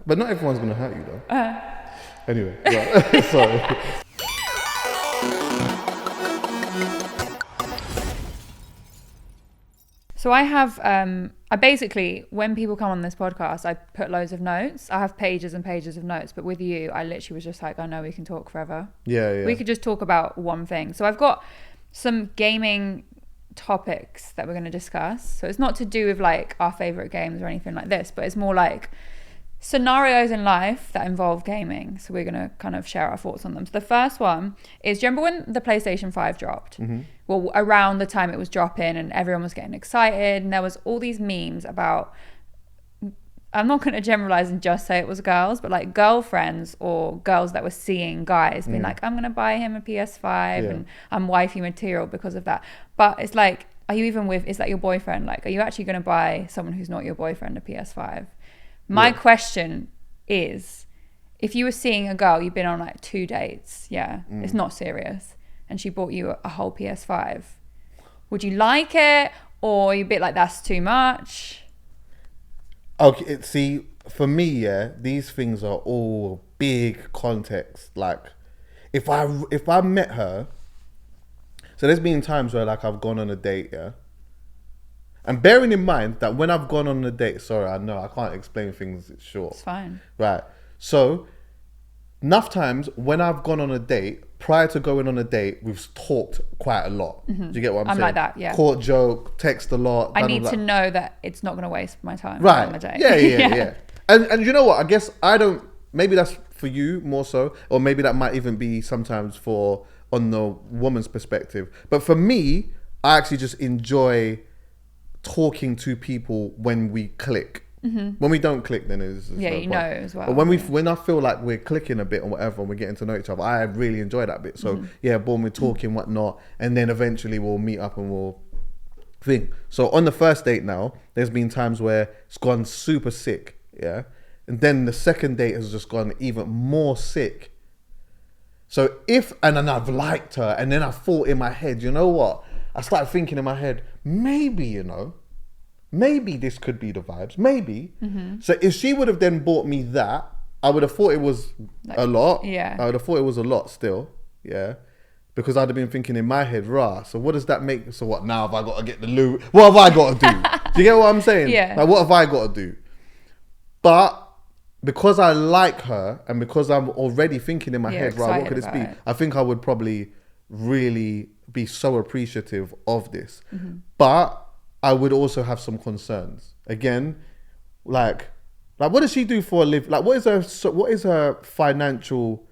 But not everyone's gonna hurt you though. Anyway, right. Sorry. So I have, I basically, when people come on this podcast, I put loads of notes. I have pages and pages of notes, but with you, I literally was just like, I know we can talk forever. Yeah. We could just talk about one thing. So I've got some gaming topics that we're going to discuss. So it's not to do with like our favorite games or anything like this, but it's more like scenarios in life that involve gaming. So we're going to kind of share our thoughts on them. So the first one is, do you remember when the PlayStation 5 dropped? Mm-hmm. Well, around the time it was dropping and everyone was getting excited, and there was all these memes about, I'm not going to generalize and just say it was girls, but like girlfriends or girls that were seeing guys being like, I'm going to buy him a PS5 and I'm wifey material because of that. But it's like, are you even with, is that your boyfriend? Like, are you actually going to buy someone who's not your boyfriend a PS5? My question is, if you were seeing a girl, you've been on like 2 dates, it's not serious, and she bought you a whole PS5, would you like it, or are you a bit like, that's too much? Okay, see, for me, these things are all big context. Like, if I met her, so there's been times where like I've gone on a date, and bearing in mind that when I've gone on a date, sorry, I know I can't explain things short. It's fine. Right. So, enough times when I've gone on a date, prior to going on a date, we've talked quite a lot. Do you get what I'm saying? I'm like that, yeah. Court joke, text a lot. I need to know that it's not going to waste my time right. on the date. Yeah. And you know what? I guess I don't, maybe that's for you more so, or maybe that might even be sometimes for on the woman's perspective. But for me, I actually just enjoy talking to people when we click. When we don't click, then it's no you point. know as well. But when I feel like we're clicking a bit or whatever, and we're getting to know each other, I really enjoy that bit. So boom, we're talking whatnot, and then eventually we'll meet up and we'll think. So on the first date now, there's been times where it's gone super sick, and then the second date has just gone even more sick. So and then I've liked her, and then I thought in my head, you know what? I started thinking in my head, maybe this could be the vibes. Maybe. So if she would have then bought me that, I would have thought it was a lot. Yeah. I would have thought it was a lot still. Yeah. Because I'd have been thinking in my head, so what does that make? So what now have I got to get the loot? What have I got to do? Do you get what I'm saying? Yeah. Like, what have I got to do? But because I like her and because I'm already thinking in my head, what could this be? I think I would probably really be so appreciative of this. But I would also have some concerns. Again, like what does she do for a live? Like, what is her financial?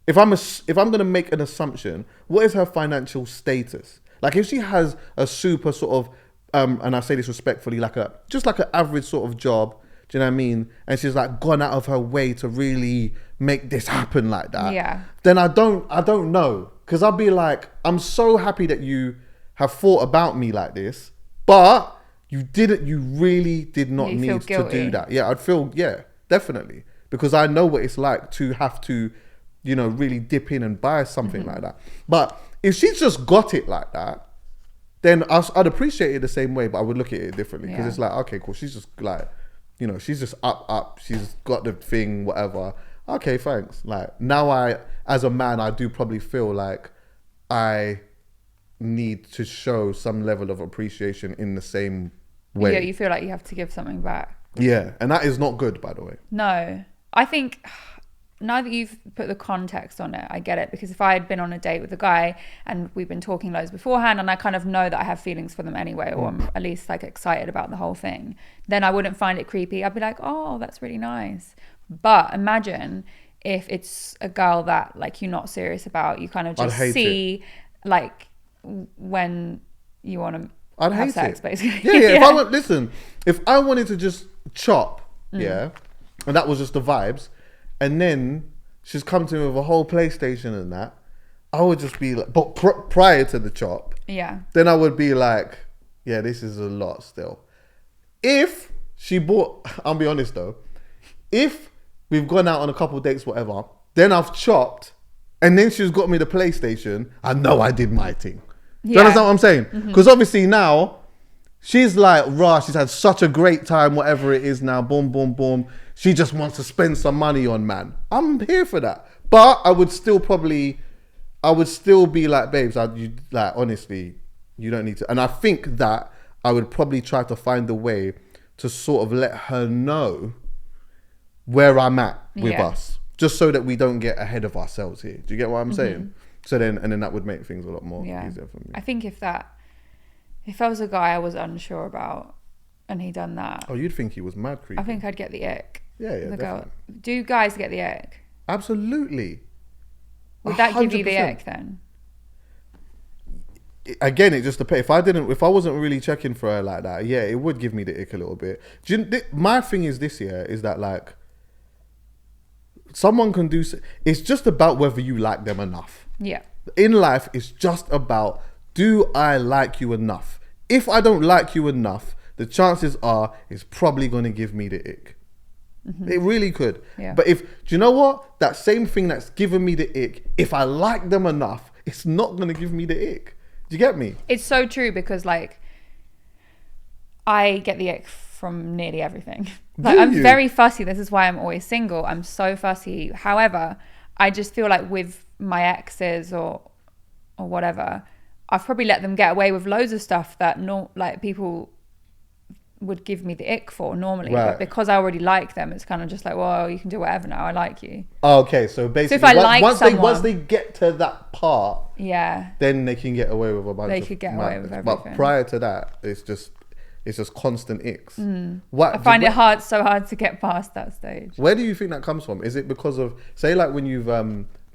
If I'm gonna make an assumption, what is her financial status? Like, if she has a super sort of, and I say this respectfully, just like an average sort of job. Do you know what I mean? And she's like gone out of her way to really make this happen like that. Yeah. Then I don't know, because I'll be like, I'm so happy that you have thought about me like this. But you really did not need to do that. Yeah, I'd feel, definitely. Because I know what it's like to have to, really dip in and buy something like that. But if she's just got it like that, then I'd appreciate it the same way, but I would look at it differently. Because it's like, okay, cool. She's just like, she's just up. She's got the thing, whatever. Okay, thanks. Like, now as a man, I do probably feel like I need to show some level of appreciation in the same way. Yeah, you feel like you have to give something back. Yeah, and that is not good, by the way. No, I think now that you've put the context on it, I get it. Because if I had been on a date with a guy and we've been talking loads beforehand and I kind of know that I have feelings for them anyway, or I'm at least like excited about the whole thing, then I wouldn't find it creepy. I'd be like, oh, that's really nice. But imagine if it's a girl that like you're not serious about, you kind of just see like when you want to have sex, basically. Yeah. If I wanted to just chop, and that was just the vibes, and then she's come to me with a whole PlayStation and that, I would just be like, but prior to the chop, then I would be like, yeah, this is a lot still. If she bought, I'll be honest though, if we've gone out on a couple of dates, whatever, then I've chopped, and then she's got me the PlayStation, I know I did my thing. Do you understand what I'm saying? Because obviously now She's like, rah, she's had such a great time, whatever it is now, boom, boom, boom. She just wants to spend some money on man. I'm here for that. But I would still be like, babes, honestly, you don't need to. And I think that I would probably try to find a way to sort of let her know where I'm at with us. Just so that we don't get ahead of ourselves here. Do you get what I'm saying? So then that would make things a lot more easier for me. I think if I was a guy I was unsure about and he done that. Oh, you'd think he was mad creepy. I think I'd get the ick. Yeah, the girl. Do guys get the ick? Absolutely. Would that 100%. Give you the ick then? Again, it just depends. If I wasn't really checking for her like that, yeah, it would give me the ick a little bit. My thing is this year is that like, someone can do. It's just about whether you like them enough. Yeah. In life, it's just about, do I like you enough? If I don't like you enough, the chances are it's probably going to give me the ick. It really could. Yeah. But do you know what? That same thing that's given me the ick, if I like them enough, it's not going to give me the ick. Do you get me? It's so true because like, I get the ick from nearly everything. Like, I'm very fussy. This is why I'm always single. I'm so fussy. However, I just feel like with my exes or whatever, I've probably let them get away with loads of stuff that people would give me the ick for normally. Right. But because I already like them, it's kind of just like, well, you can do whatever now. I like you. Okay, so basically, so if I like someone, once they get to that part, yeah, then they can get away with a bunch of. They could get away with everything. But prior to that, it's just constant icks. I find it so hard to get past that stage. Where do you think that comes from? Is it because of, say, like when you've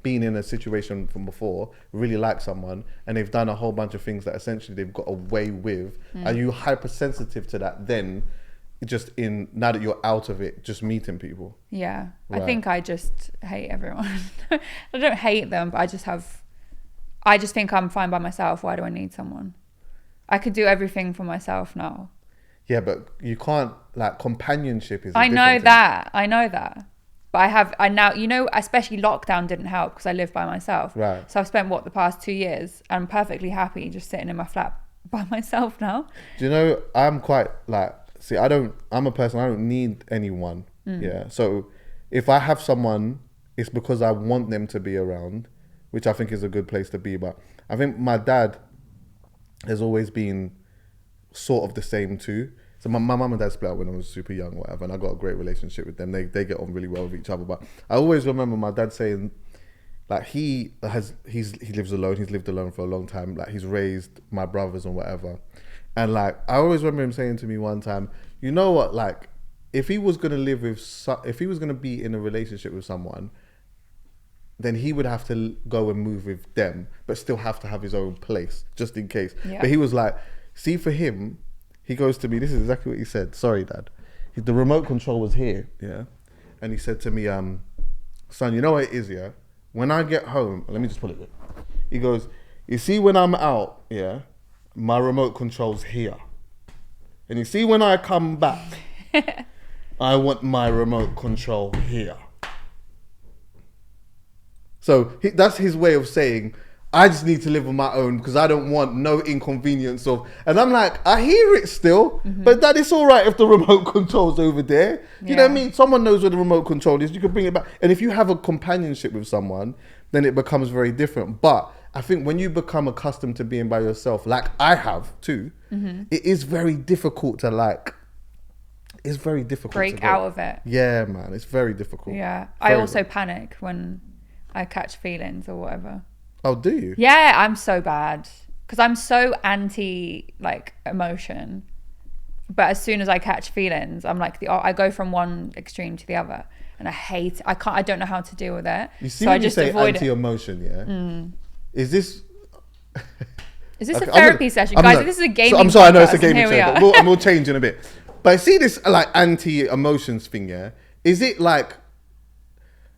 been in a situation from before, really like someone, and they've done a whole bunch of things that essentially they've got away with? Are you hypersensitive to that then, now that you're out of it, just meeting people? Yeah. Right. I think I just hate everyone. I don't hate them, but I just think I'm fine by myself. Why do I need someone? I could do everything for myself now. Yeah, but you can't, like, companionship is. I know that. But I now, especially lockdown didn't help because I live by myself. Right. So I've spent the past 2 years, I'm perfectly happy just sitting in my flat by myself now. Do you know, I'm quite like, I'm a person, I don't need anyone. Yeah. So if I have someone, it's because I want them to be around, which I think is a good place to be. But I think my dad has always been sort of the same too. So my mum and dad split up when I was super young, whatever, and I got a great relationship with them. They get on really well with each other. But I always remember my dad saying, like, he lives alone. He's lived alone for a long time. Like, he's raised my brothers and whatever. And like, I always remember him saying to me one time, you know what? Like, if he was gonna be in a relationship with someone, then he would have to go and move with them, but still have to have his own place just in case. Yeah. But he was like, see, for him, he goes to me, this is exactly what he said. Sorry, Dad. The remote control was here, yeah? And he said to me, son, you know what it is, yeah? When I get home, let me just pull it in. He goes, you see when I'm out, yeah, my remote control's here. And you see when I come back, I want my remote control here. So that's his way of saying, I just need to live on my own because I don't want no inconvenience of. And I'm like, I hear it still, but Dad, it's all right if the remote control's over there. You know what I mean? Someone knows where the remote control is. You can bring it back. And if you have a companionship with someone, then it becomes very different. But I think when you become accustomed to being by yourself, like I have too, it is very difficult to like. It's very difficult break to out of it. Yeah, man, it's very difficult. Yeah, I also panic when I catch feelings or whatever. Oh, do you? Yeah, I'm so bad because I'm so anti like emotion. But as soon as I catch feelings, I'm like I go from one extreme to the other, and I don't know how to deal with it. You see, so when you say anti-emotion, yeah, is this a therapy session, guys? This is a gaming. I'm sorry, I know it's a gaming show, but we'll change in a bit. But I see this like anti-emotions thing, yeah. Is it like,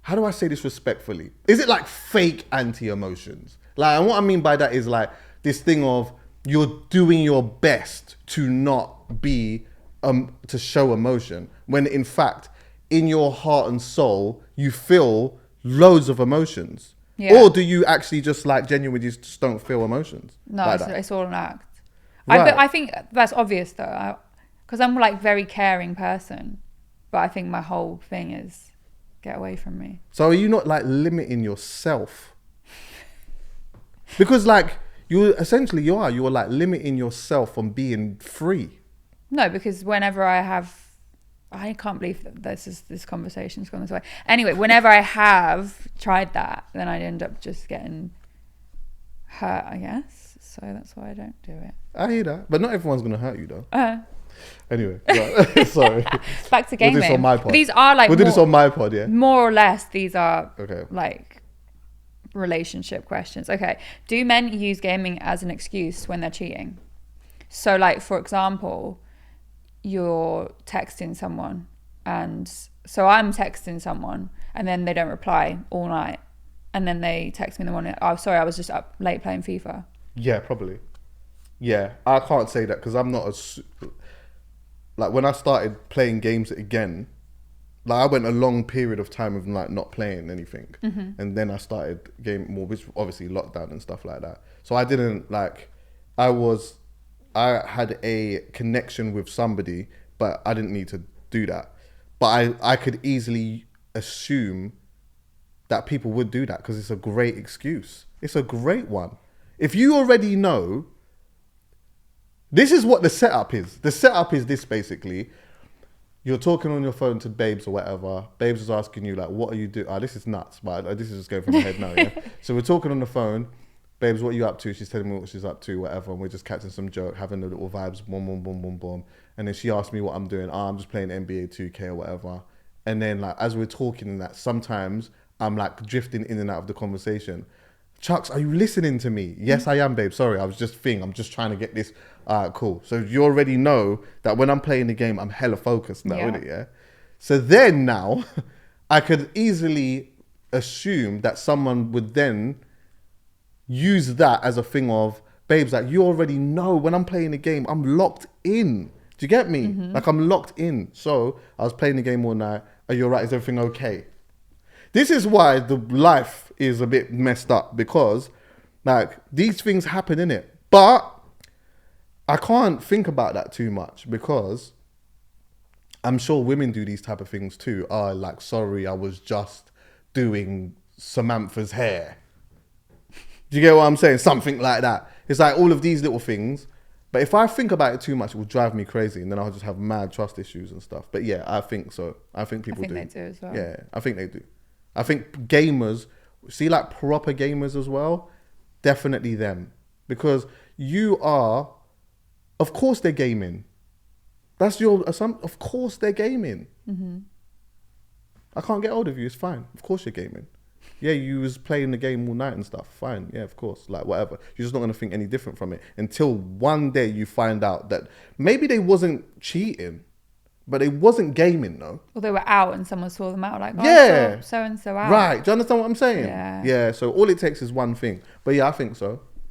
how do I say this respectfully? Is it like fake anti-emotions? Like, and what I mean by that is like this thing of you're doing your best to not be, to show emotion, when in fact, in your heart and soul, you feel loads of emotions. Yeah. Or do you actually just like genuinely just don't feel emotions? No, like it's all an act. Right. I think that's obvious though, because I'm like very caring person, but I think my whole thing is get away from me. So are you not like limiting yourself? Because like you are like limiting yourself from being free. No, because whenever I can't believe that this conversation's gone this way. Anyway, whenever I have tried that, then I end up just getting hurt, I guess. So that's why I don't do it. I hear that, but not everyone's gonna hurt you though. Anyway, sorry. Back to gaming. We'll do this on my pod. These are like we'll do this on my pod, yeah. More or less, these are okay. Like relationship questions. Okay, do men use gaming as an excuse when they're cheating? So, like for example, you're texting someone, and so I'm texting someone, and then they don't reply all night, and then they text me in the morning. Oh, sorry, I was just up late playing FIFA. Yeah, probably. Yeah, I can't say that because I'm not as like when I started playing games again. Like I went a long period of time of like not playing anything, and then I started game more, which obviously lockdown and stuff like that. So I didn't like. I had a connection with somebody, but I didn't need to do that. But I could easily assume that people would do that because it's a great excuse. It's a great one. If you already know, this is what the setup is. The setup is this basically. You're talking on your phone to Babes or whatever. Babes is asking you like, what are you doing? Oh, this is nuts, but this is just going from my head now. Yeah? So we're talking on the phone. Babes, what are you up to? She's telling me what she's up to, whatever. And we're just catching some joke, having the little vibes, boom, boom, boom, boom, boom. And then she asked me what I'm doing. Oh, I'm just playing NBA 2K or whatever. And then like, as we're talking and that, sometimes I'm like drifting in and out of the conversation. Chucks, are you listening to me? Yes, I am, babe. Sorry, I'm just trying to get this. Cool. So you already know that when I'm playing the game, I'm hella focused now, innit? Yeah. So then now, I could easily assume that someone would then use that as a thing of, babes, like you already know when I'm playing the game, I'm locked in. Do you get me? Like I'm locked in. So I was playing the game all night. Are you all right? Is everything okay? This is why the life is a bit messed up because like these things happen in it. But I can't think about that too much because I'm sure women do these type of things too. Oh, like, sorry, I was just doing Samantha's hair. Do you get what I'm saying? Something like that. It's like all of these little things. But if I think about it too much, it will drive me crazy. And then I'll just have mad trust issues and stuff. But yeah, I think so. I think people do. I think they do as well. Yeah, I think they do. I think gamers, see like proper gamers as well, definitely them. Because you are, of course they're gaming. That's your assumption. Of course they're gaming. I can't get hold of you, it's fine. Of course you're gaming. Yeah, you was playing the game all night and stuff. Fine, yeah, of course. Like whatever. You're just not going to think any different from it until one day you find out that maybe they wasn't cheating, but they wasn't gaming though. Or they were out and someone saw them out like, oh, yeah, so and so out. Right. Do you understand what I'm saying? Yeah. Yeah. So all it takes is one thing. But yeah, I think so.